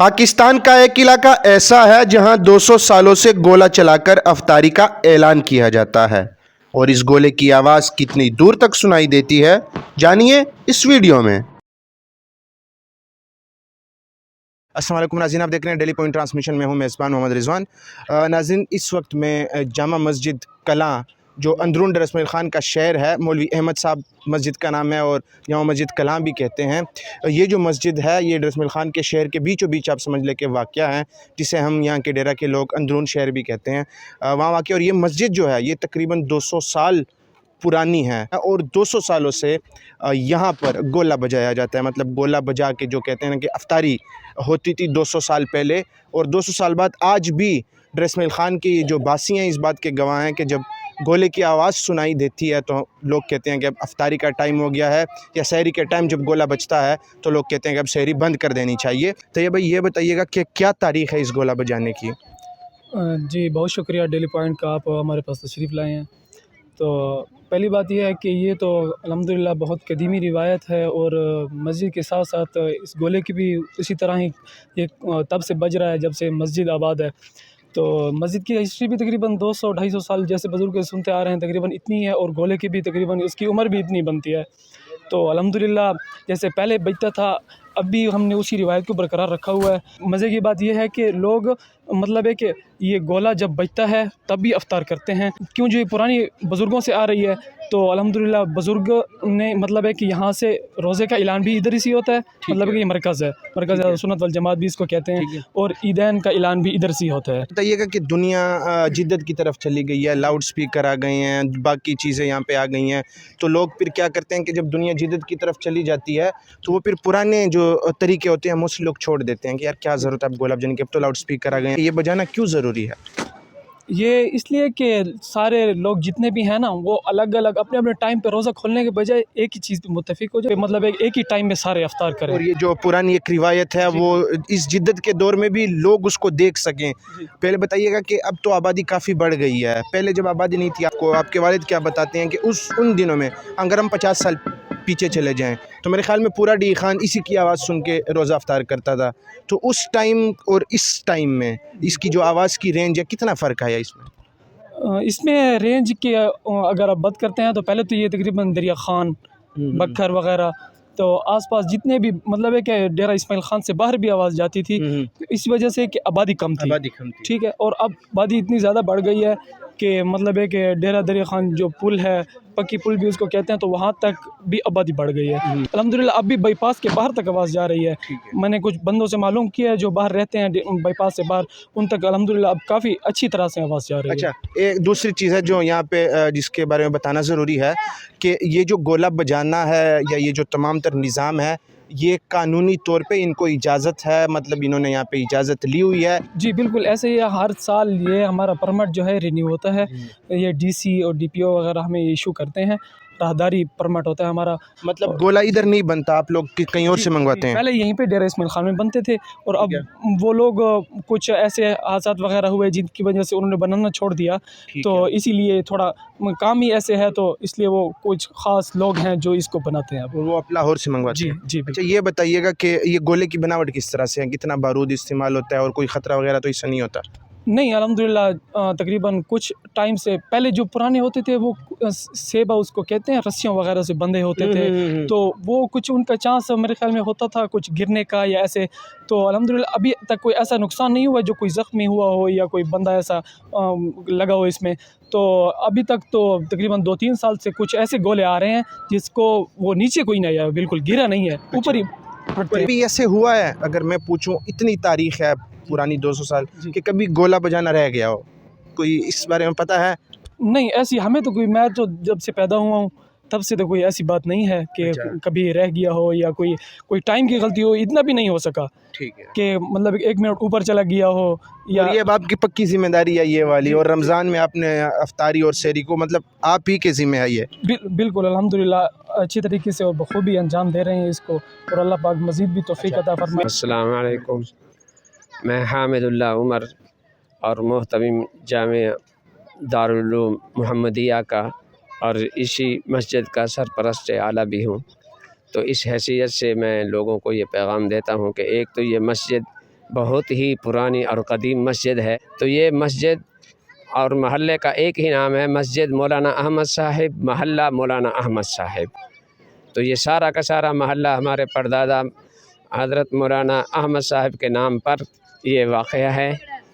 पाकिस्तान का एक इलाका ऐसा है जहां 200 सालों से गोला चलाकर अफ्तारी का ऐलान किया जाता है और इस गोले की आवाज़ कितनी दूर तक सुनाई देती है, जानिए इस वीडियो में। अस्सलाम वालेकुम नाज़रीन, आप देख रहे हैं डेली पॉइंट ट्रांसमिशन में हूं मेज़बान मोहम्मद रिजवान। नाज़रीन, इस वक्त मैं जामा मस्जिद कलां जो अंदरून डर इस्माइल ख़ान का शहर है, मौलवी अहमद साहब मस्जिद का नाम है और जामा मस्जिद कलां भी कहते हैं। ये जो मस्जिद है ये डर इस्माइल ख़ान के शहर के बीचों बीच आप समझ लें कि वाक़या है, जिसे हम यहाँ के डेरा के लोग अंदरून शहर भी कहते हैं, वहाँ वाक़या। और ये मस्जिद जो है ये तकरीबन 200 साल पुरानी है और 200 सालों से यहाँ पर गोला बजाया जाता है। मतलब गोला बजा के जो कहते हैं ना कि अफ्तारी होती थी 200 साल पहले, और 200 साल बाद आज भी डर इस्माइल ख़ान की जो बासी हैं इस बात के गवाह हैं कि जब गोले की आवाज़ सुनाई देती है तो लोग कहते हैं कि अब अफ्तारी का टाइम हो गया है, या सहरी के टाइम जब गोला बजता है तो लोग कहते हैं कि अब सहरी बंद कर देनी चाहिए। तो ये भाई ये बताइएगा कि क्या तारीख़ है इस गोला बजाने की? जी, बहुत शुक्रिया डेली पॉइंट का, आप हमारे पास तशरीफ़ लाए हैं। तो पहली बात यह है कि ये तो अल्हम्दुलिल्लाह बहुत कदीमी रिवायत है, और मस्जिद के साथ साथ इस गोले की भी इसी तरह ही ये तब से बज रहा है जब से मस्जिद आबाद है। तो मस्जिद की हिस्ट्री भी तकरीबन 200-250 साल जैसे बुज़ुर्ग सुनते आ रहे हैं तकरीबन इतनी है, और गोले की भी तकरीबन उसकी उम्र भी इतनी बनती है। तो अल्हम्दुलिल्लाह जैसे पहले बजता था अब भी हमने उसी रिवायत को बरकरार रखा हुआ है। मज़े की बात यह है कि लोग मतलब है कि ये गोला जब बजता है तब भी अफ्तार करते हैं, क्यों जो ये पुरानी बुज़ुर्गों से आ रही है। तो अल्हम्दुलिल्लाह बुज़ुर्ग ने मतलब है कि यहाँ से रोज़े का ऐलान भी इधर ही से होता है, मतलब है कि ये मरकज़ है, मरकज़ सुन्नत वल जमात भी इसको कहते हैं, और ईदैन का ऐलान भी इधर से ही होता है। बताइएगा कि दुनिया जिद्दत की तरफ चली गई है, लाउड स्पीकर आ गए हैं, बाकी चीज़ें यहाँ पे आ गई हैं, तो लोग फिर क्या करते हैं कि जब दुनिया जिद्दत की तरफ चली जाती है तो वो फिर पुराने जो तरीके होते हैं मोस्टली लोग छोड़ देते हैं कि यार क्या ज़रूरत है अब गोला बजाने की, अब तो लाउड स्पीकर आ गए हैं। ये बजाना क्यों ज़रूरी है? ये इसलिए कि सारे लोग जितने भी हैं ना वो अलग अलग अपने अपने टाइम पे रोज़ा खोलने के बजाय एक ही चीज़ पे मुत्तफिक हो जाए, मतलब एक ही टाइम में सारे अफ्तार करें। और ये जो पुरानी एक रिवायत है वो इस जिद्दत के दौर में भी लोग उसको देख सकें। पहले बताइएगा कि अब तो आबादी काफ़ी बढ़ गई है, पहले जब आबादी नहीं थी आपको आपके वालिद क्या बताते हैं कि उन दिनों में अगर हम 50 साल पीछे चले जाएं तो मेरे ख्याल में पूरा डी खान इसी की आवाज़ सुन के रोज़ा अफ्तार करता था। तो उस टाइम और इस टाइम में इसकी जो आवाज़ की रेंज है कितना फ़र्क आया इसमें? इसमें रेंज की अगर आप बात करते हैं तो पहले तो ये तकरीबन दरिया खान बखर वगैरह तो आसपास जितने भी मतलब है कि डेरा इस्माइल ख़ान से बाहर भी आवाज़ जाती थी, इस वजह से कि आबादी कम थी, ठीक है। और अब आबादी इतनी ज़्यादा बढ़ गई है कि मतलब है कि डेरा दरिया खान जो पुल है, पक्की पुल भी उसको कहते हैं, तो वहाँ तक भी आबादी बढ़ गई है। अल्हम्दुलिल्लाह अब भी बाईपास के बाहर तक आवाज़ जा रही है। मैंने कुछ बंदों से मालूम किया है जो बाहर रहते हैं बाईपास से बाहर, उन तक अल्हम्दुलिल्लाह अब काफ़ी अच्छी तरह से आवाज़ जा रही है। अच्छा, एक दूसरी चीज़ है जो यहाँ पे जिसके बारे में बताना ज़रूरी है कि ये जो गोला बजाना है या ये जो तमाम तर निज़ाम है ये कानूनी तौर पे इनको इजाज़त है, मतलब इन्होंने यहाँ पे इजाज़त ली हुई है? जी बिल्कुल, ऐसे ही हर साल ये हमारा परमिट जो है रिन्यू होता है। ये डीसी और डीपीओ वगैरह हमें इशू करते हैं, राहदारी परमिट होता है हमारा। मतलब गोला इधर नहीं बनता, आप लोग कहीं और से मंगवाते हैं? पहले यहीं पे डेरा इस्माइल ख़ान में बनते थे, और अब वो लोग कुछ ऐसे हादसात वगैरह हुए जिनकी वजह से उन्होंने बनाना छोड़ दिया, तो इसीलिए थोड़ा काम ही ऐसे है, तो इसलिए वो कुछ ख़ास लोग हैं जो इसको बनाते हैं। वो आप लाहौर से मंगवाते हैं? जी। अच्छा, ये बताइएगा कि ये गोले की बनावट किस तरह से है, कितना बारूद इस्तेमाल होता है और कोई ख़तरा वगैरह तो इससे नहीं होता? नहीं, अल्हम्दुलिल्लाह तकरीबन कुछ टाइम से पहले जो पुराने होते थे वो सेबा उसको कहते हैं, रस्सियों वगैरह से बंधे होते थे, तो वो कुछ उनका चांस मेरे ख्याल में होता था कुछ गिरने का या ऐसे। तो अल्हम्दुलिल्लाह अभी तक कोई ऐसा नुकसान नहीं हुआ जो कोई ज़ख्मी हुआ हो या कोई बंदा ऐसा लगा हो इसमें। तो अभी तक तो तकरीबन 2-3 साल से कुछ ऐसे गोले आ रहे हैं जिसको वो नीचे कोई नहीं आया, बिल्कुल गिरा नहीं है, ऊपर ही फटते हैं। कभी ऐसे हुआ है, अगर मैं पूछूं, इतनी तारीख है पुरानी 200 साल, कि कभी गोला बजाना रह गया हो? कोई इस बारे में पता है? नहीं, ऐसी हमें तो कोई, मैं तो जब से पैदा हुआ हूँ तब से तो कोई ऐसी बात नहीं है कि कभी रह गया हो या कोई टाइम की गलती हो, इतना भी नहीं हो सका। ठीक है कि मतलब 1 मिनट ऊपर चला गया हो या और ये अब आपकी पक्की जिम्मेदारी है ये वाली, और रमज़ान में आपने अफ्तारी और सहरी को मतलब आप ही के ज़िम्मे है ये? बिल्कुल अल्हम्दुलिल्लाह अच्छी तरीके से और बखूबी अंजाम दे रहे हैं इसको, और अल्लाह पाक मज़ीद भी तौफ़ीक अता फरमाए। अस्सलाम वालेकुम, मैं हामिदुल्लाह उमर और मोहतमिम जामिया दारुल उलूम मुहम्मदिया का और इसी मस्जिद का सरपरस्त आला भी हूँ। तो इस हैसियत से मैं लोगों को ये पैगाम देता हूँ कि एक तो ये मस्जिद بہت ہی پرانی اور قدیم مسجد ہے۔ تو یہ مسجد اور محلے کا ایک ہی نام ہے، مسجد مولانا احمد صاحب، محلہ مولانا احمد صاحب۔ تو یہ سارا کا سارا محلہ ہمارے پردادا حضرت مولانا احمد صاحب کے نام پر یہ واقعہ ہے۔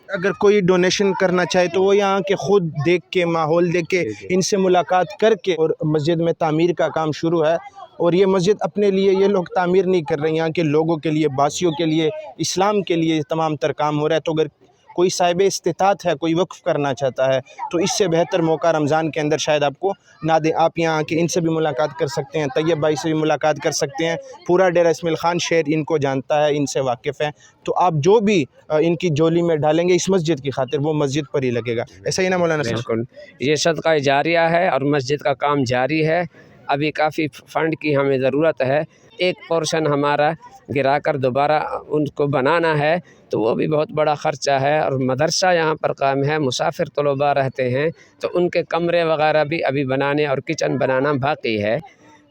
اگر کوئی ڈونیشن کرنا چاہے تو وہ یہاں کے خود دیکھ کے، ماحول دیکھ کے، ان سے ملاقات کر کے، اور مسجد میں تعمیر کا کام شروع ہے۔ اور یہ مسجد اپنے لیے یہ لوگ تعمیر نہیں کر رہے ہیں، یہاں کے لوگوں کے لیے، باسیوں کے لیے، اسلام کے لیے تمام تر کام ہو رہا ہے۔ تو اگر کوئی صاحب استطاعت ہے، کوئی وقف کرنا چاہتا ہے، تو اس سے بہتر موقع رمضان کے اندر شاید آپ کو نہ دیں۔ آپ یہاں کے ان سے بھی ملاقات کر سکتے ہیں، طیب بھائی سے بھی ملاقات کر سکتے ہیں۔ پورا ڈیرہ اسماعیل خان شہر ان کو جانتا ہے، ان سے واقف ہے۔ تو آپ جو بھی ان کی جولی میں ڈالیں گے اس مسجد کی خاطر، وہ مسجد پر ہی لگے گا۔ ایسا ہی نا مولانا صاحب؟ بالکل، یہ صدقہ جاریہ ہے اور مسجد کا کام جاری ہے۔ ابھی کافی فنڈ کی ہمیں ضرورت ہے، ایک پورشن ہمارا گرا کر دوبارہ ان کو بنانا ہے، تو وہ بھی بہت بڑا خرچہ ہے۔ اور مدرسہ یہاں پر قائم ہے، مسافر طلباء رہتے ہیں، تو ان کے کمرے وغیرہ بھی ابھی بنانے اور کچن بنانا باقی ہے۔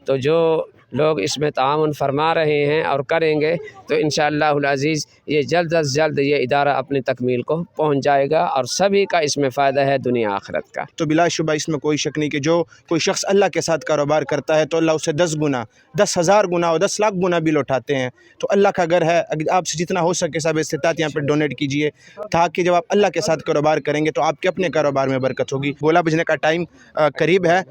تو جو لوگ اس میں تعاون فرما رہے ہیں اور کریں گے تو انشاءاللہ العزیز یہ جلد از جلد یہ ادارہ اپنی تکمیل کو پہنچ جائے گا، اور سبھی کا اس میں فائدہ ہے، دنیا آخرت کا۔ تو بلا شبہ اس میں کوئی شک نہیں کہ جو کوئی شخص اللہ کے ساتھ کاروبار کرتا ہے تو اللہ اسے 10 گنا، 10,000 گنا اور 10 لاکھ گنا بھی لوٹاتے ہیں۔ تو اللہ کا گھر ہے، اگر آپ سے جتنا ہو سکے صاحب استطاعت یہاں پہ ڈونیٹ کیجئے، تاکہ جب آپ اللہ کے ساتھ کاروبار کریں گے تو آپ کے اپنے کاروبار میں برکت ہوگی۔ گولا بجنے کا ٹائم قریب ہے۔